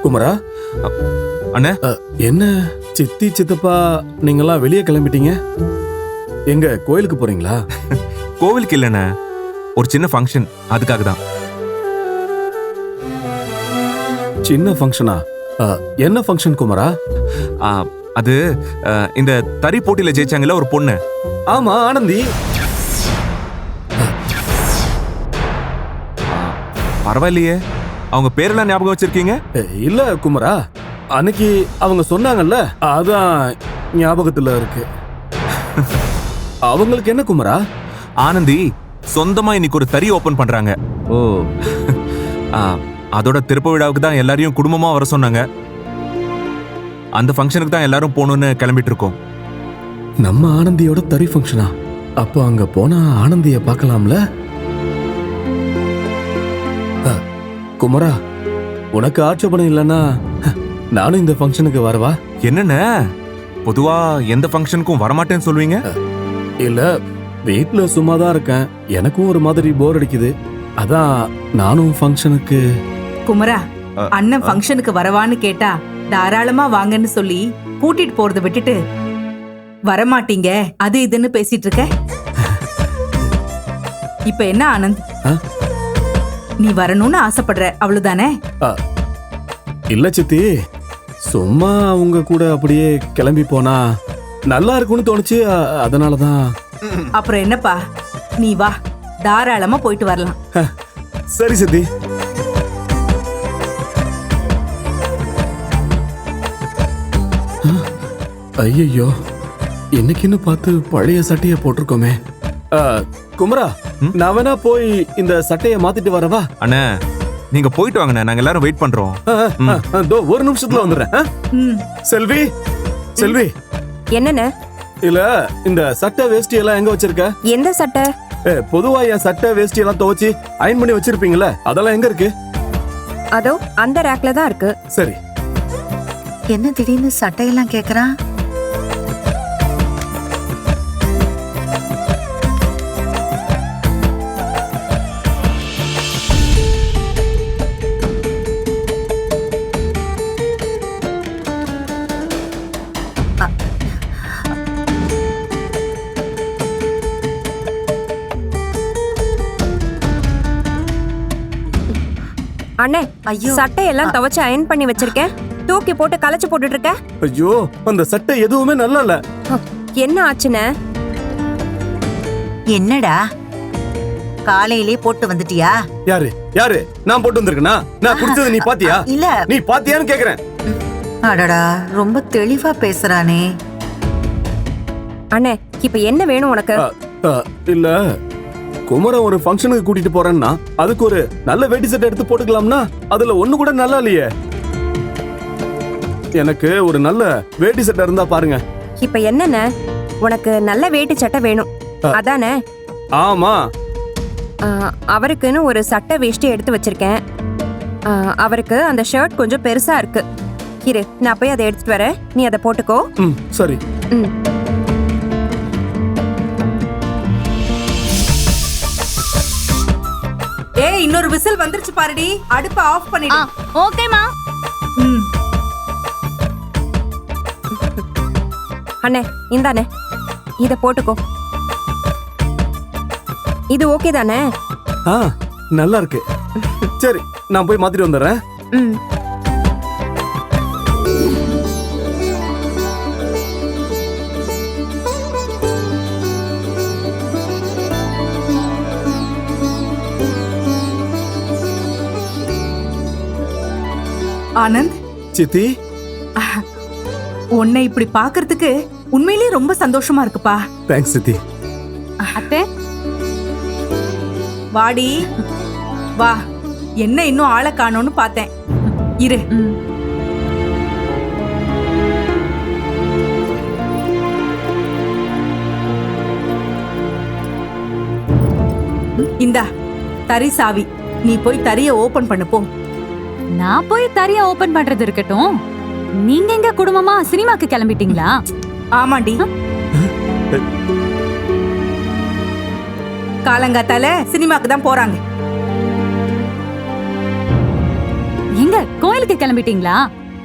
குமரா, அண்ணே, என்ன சித்தி சித்தப்பா நீங்கெல்லாம் வெளியே கிளம்பிட்டீங்க? எங்க கோயிலுக்கு போறீங்களா? கோவிலுக்கு இல்லைண்ணே, ஒரு சின்ன ஃபங்க்ஷன், அதுக்காக தான். சின்ன ஃபங்க்ஷனா? என்ன ஃபங்க்ஷன் குமரா? அது இந்த தறி போட்டியில ஜெயிச்சாங்கல்ல ஒரு பொண்ணு. ஆமா, ஆனந்தி. பரவாயில்லையே, அவங்க பேரெல்லாம் ஞாபகம் வச்சிருக்கீங்க? இல்ல குமரா, அன்னைக்கு அவங்க சொன்னாங்கல்ல, அதான் ஞாபகத்துல இருக்கு. அவங்களுக்கு என்ன குமரா? ஆனந்தி சொந்தமா இன்னைக்கு ஒரு தறி ஓபன் பண்றாங்க. ஓ. அதோட திருப்ப விழாவுக்கு தான் எல்லாரையும் குடும்பமா வர சொன்னாங்க. அந்த ஃபங்க்ஷனுக்கு தான் எல்லாரும் போகணும்னு கிளம்பிட்டு இருக்கோம். நம்ம ஆனந்தியோட தறி ஃபங்க்ஷனா? அப்போ அங்க போனா ஆனந்திய பார்க்கலாம்ல? குமரா, உனக்கு ஆட்சேபணம் இல்லைன்னா நானும் இந்த ஃபங்க்ஷனுக்கு வரவா? என்னென்ன பொதுவா எந்த ஃபங்க்ஷனுக்கும் வரமாட்டேன்னு சொல்லுவீங்க? இல்ல, வீட்ல சும்மா தான் இருக்கேன், எனக்கும் ஒரு மாதிரி போர் அடிக்குது, அதான் நானும் ஃபங்க்ஷனுக்கு. குமரா, அண்ணன் ஃபங்க்ஷனுக்கு வரவான்னு கேட்டா தாராளமா வாங்கன்னு சொல்லி கூட்டிட்டு போறதை விட்டுட்டு வரமாட்டீங்க அது இதுன்னு பேசிட்டு இருக்க. இப்ப என்ன ஆனந்த், நீ வரணும்னு ஆசைப்படுற அவ்வளவுதானே? இல்ல சித்தி, சும்மா அவங்க கூட அப்படியே கிளம்பி போனா நல்லா இருக்கும்னு தோணுச்சு, அதனாலதான். அப்புறம் என்னப்பா, நீ வா, தாராளமா போயிட்டு வரலாம். சரி சித்தி. ஐயோ, என்னைக்குன்னு பார்த்து பழைய சட்டைய போட்டிருக்கோமே. குமரா, நான் வேணா போய் இந்த சட்டைய மாத்திட்டு வரவா? அண்ணே, நீங்க போயிட்டு வாங்கண்ணே, நாங்க எல்லாரும் வெயிட் பண்றோம். ஒரு நிமிஷத்துல வந்துடுறேன். செல்வி, செல்வி. என்னண்ணே? இல்ல, இந்த சட்டை வேஷ்டி எல்லாம் எங்க வச்சிருக்க? எந்த சட்டை? பொதுவா என் சட்டை வேஷ்டி எல்லாம் துவைச்சு அயன் பண்ணி வச்சிருப்பீங்கல்ல, அதெல்லாம் எங்க இருக்கு? அதோ அந்த ரேக்ல தான் இருக்கு. சரி. என்ன திடீர்னு சட்டையெல்லாம் கேக்குறான்? அண்ணே, ஐயோ, சட்டையெல்லாம் துவைச்சு அயன் பண்ணி வச்சிருக்கேன், தூக்கி போட்டு கலைச்சு போட்டுட்டு இருக்க. ஐயோ, அந்த சட்டை எதுவுமே நல்லா இல்ல. என்ன ஆச்சுண்ணே? என்னடா காலையிலே போட்டு வந்துட்டியா? யாரு யாரு நான் போட்டு வந்திருக்கேனா? நான் குடிச்சது நீ பாத்தியா? இல்ல, நீ பாத்தியான்னு கேக்குறேன். அடடா, ரொம்ப தெளிவா பேசுறானே. அண்ணே, இப்ப என்ன வேணும் உனக்கு? இல்ல, குமரன் ஒரு ஃபங்க்ஷனுக்கு கூட்டிட்டு போறேன்னா அதுக்கு ஒரு நல்ல வேட்டி சட்டை எடுத்து போட்டுக்கலாம்னா அதுல ஒண்ணு கூட நல்லா இல்லையே. எனக்கு ஒரு நல்ல வேட்டி சட்டை இருந்தா பாருங்க. இப்ப என்னண்ணே, உனக்கு நல்ல வேட்டி சட்டை வேணும் அதானே? ஆமா. அவருக்குன்னு ஒரு சட்டை வேஷ்டி எடுத்து வச்சிருக்கேன். அவருக்கு அந்த ஷர்ட் கொஞ்சம் பெருசா இருக்கு. இரு, நான் போய் அதை எடுத்துட்டு வரேன், நீ அதை போட்டுக்கோ. சரி. ஏய், இன்னொரு விசில் வந்துருச்சு பாருடி, அடுப்பை ஆஃப் பண்ணிடு. ஓகேமா. அண்ணே, இந்தானே, இத போட்டுக்கோ. இது ஓகே தானே? நல்லா இருக்கு. சரி, நான் போய் மாத்திட்டு வந்துடுறேன். ஆனந்த், சித்தி, உன்னை இப்படி பாக்குறதுக்கு உண்மையிலேயே ரொம்ப சந்தோஷமா இருக்குப்பா. தேங்க்ஸ் சித்தி. அத்தை, வாடி வா, என்ன இன்னும் ஆளை காணோன்னு பார்த்தேன், இரு. இந்தா தறி சாவி, நீ போய் தறிய ஓபன் பண்ணு போ. நான் போய் தறிய ஓபன் பண்றது இருக்கட்டும், நீங்க எங்க குடும்பமா சினிமாக்கு கிளம்பிட்டீங்களா? ஆமாண்டி, காலங்காத்தால சினிமாக்கு தான் போறாங்க. எங்க கோயிலுக்கு கோவிலுக்கு கிளம்பிட்டீங்களா?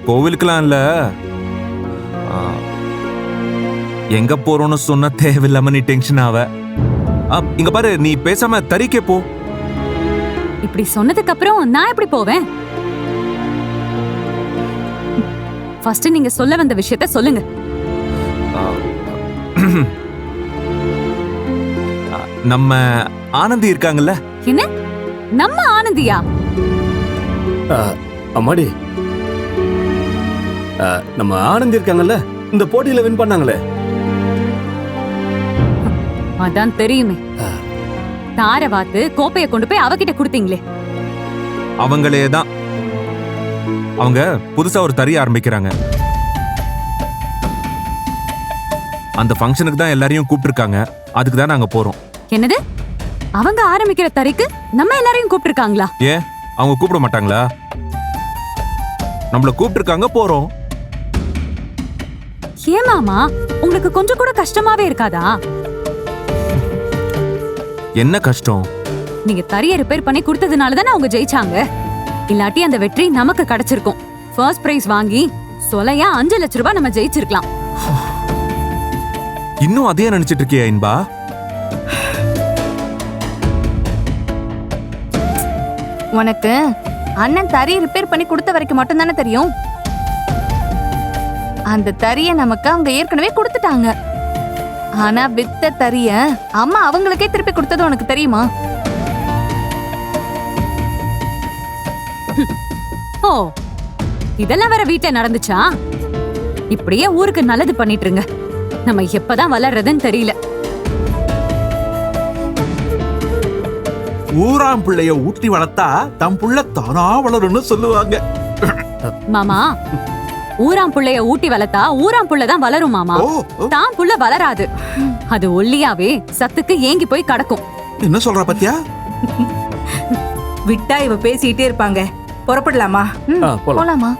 கோவிலுக்குலாம் இல்ல. ஆ, எங்க போறோம்னு சொன்னா தேவையில்லாம நீ டென்ஷன் ஆவ. இங்க பாரு, நீ பேசாம தறிக்கே போ. இப்படி சொன்னதுக்கு அப்புறம் நான் எப்படி போவேன்? ஃபர்ஸ்ட் நீங்க சொல்ல வந்த விஷயத்த சொல்லுங்க. நம்ம ஆனந்தி இருக்காங்கல்ல? என்ன நம்ம ஆனந்தியா? அம்மாடி, நம்ம ஆனந்தி இருக்காங்கல்ல, இந்த போட்டியில வின் பண்ணாங்களே. அதான் தெரியுமே. தார வாத்து கோப்பைய கொண்டு போய் அவகிட்ட கொடுத்தீங்களே. அவங்களே தான். அவங்க புதுசா ஒரு தறி ஆரம்பிக்கிறாங்க. அந்த ஃபங்க்ஷனுக்கு தான் எல்லாரையும் கூப்பிட்டுருக்காங்க. அதுக்கு தான் நாங்க போறோம். என்னது? அவங்க ஆரம்பிக்கிற தறிக்கு நம்ம எல்லாரையும் கூப்பிட்டுருக்காங்களா? ஏன் அவங்க கூப்பிட மாட்டாங்களா? நம்மள கூப்பிட்டுருக்காங்க, போறோம். ஏன் மாமா, உங்களுக்கு கொஞ்சம் கூட கஷ்டமாவே இருக்காதா? என்ன கஷ்டம்? நீங்க தறிய ரிப்பேர் பண்ணி கொடுத்ததுனால தானே அவங்க ஜெயிச்சாங்க. இல்லாட்டி அந்த வெற்றி நமக்கு கிடைச்சிருக்கும். ஃபர்ஸ்ட் பிரைஸ் வாங்கி சொலையா 5 லட்சம் ரூபாய் நம்ம ஜெயிச்சிருக்கலாம். இன்னும் அதே நினைச்சிட்டு இருக்கியா இன்பா? உனக்கு அண்ணன் தறி ரிப்பேர் பண்ணி கொடுத்த வரைக்கும் மட்டும் தானே தெரியும். அந்த தறிய நமக்கு அவங்க ஏற்கனவே கொடுத்துட்டாங்க. ஆனா வித்த தறிய அம்மா அவங்களுக்கே திருப்பி கொடுத்தது உனக்கு தெரியுமா? ஓ, இதெல்லாம் வேற வீட்டுல நடந்துச்சா? இப்படியே ஊருக்கு நல்லது பண்ணிட்டு இருங்க. நம்ம எப்பதான் வளர்றதுன்னு தெரியல. ஊராம் பிள்ளைய ஊட்டி வளர்த்தா தம் புள்ள தானா வளரும்னு சொல்லுவாங்க. மாமா, ஊராம் புள்ளைய ஊட்டி வளர்த்தா ஊராம் புள்ள தான் வளரும் மாமா. தான் புள்ள வளராது. அது ஒல்லியாவே சத்துக்கு ஏங்கி போய் கிடக்கும். என்ன சொல்ற பத்தியா? விட்டா இவ பேசிட்டே இருப்பாங்க. புறப்படலாமா? போலாமா?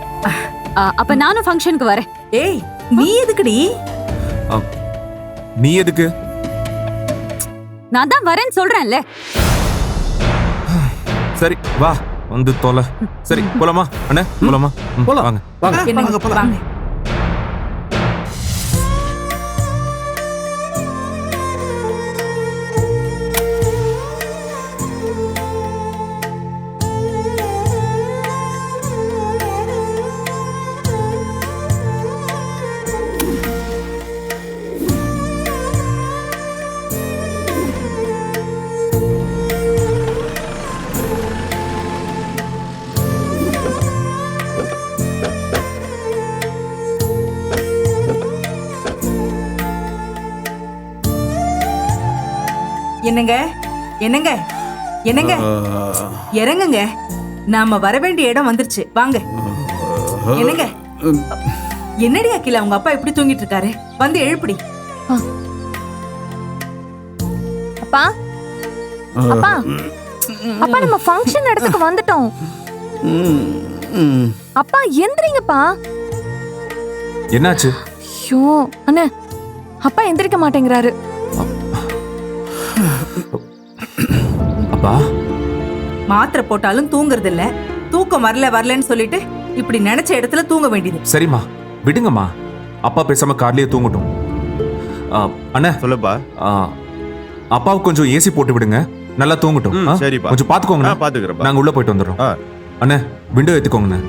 அப்ப நானும் ஃபங்க்ஷனுக்கு வரேன். ஏய், நீ எதுக்குடி? நீ எதுக்கு? நான் தான் வரேன்னு சொல்றேன்ல. சரி வா, வந்து தொலை. சரி போலாமா அண்ணே? போலாமா? போலாம். வாங்க. வாங்க. என்னங்க, வாங்க. என்னங்க என்னங்க என்னங்க, இறங்குங்க. நாம வர வேண்டிய இடம் வந்துருச்சு, வாங்க. என்னங்க, என்னடி அகிலா, உங்க அப்பா எப்படி தூங்கிட்டு இருக்காரு? வந்து எழுப்புடி. அப்பா அப்பா அப்பா, நம்ம ஃபங்க்ஷன் இடத்துக்கு வந்துட்டோம். அப்பா எந்திரிங்கப்பா. என்னாச்சு? ஐயோ அண்ணே, அப்பா எந்திரிக்க மாட்டேங்கிறாரு. அப்பா மாத்திரை போட்டாலும் தூங்குறது இல்ல. தூக்கம் வரலன்னு சொல்லிட்டு இப்படி நினைச்ச இடத்துல தூங்க வேண்டியது. சரிம்மா, விடுங்கம்மா. அப்பா பேசாம கார்லயே தூங்கட்டும். அண்ணே சொல்லுப்பா. அப்பாவுக்கு கொஞ்சம் ஏசி போட்டு விடுங்க, நல்லா தூங்கட்டும். சரிப்பா, கொஞ்சம் பாத்துக்கோங்க. பாத்துக்கிறேன். நாங்க உள்ள போயிட்டு வந்துடுறோம். அண்ணே, விண்டோ ஏத்துக்கோங்கண்ணே.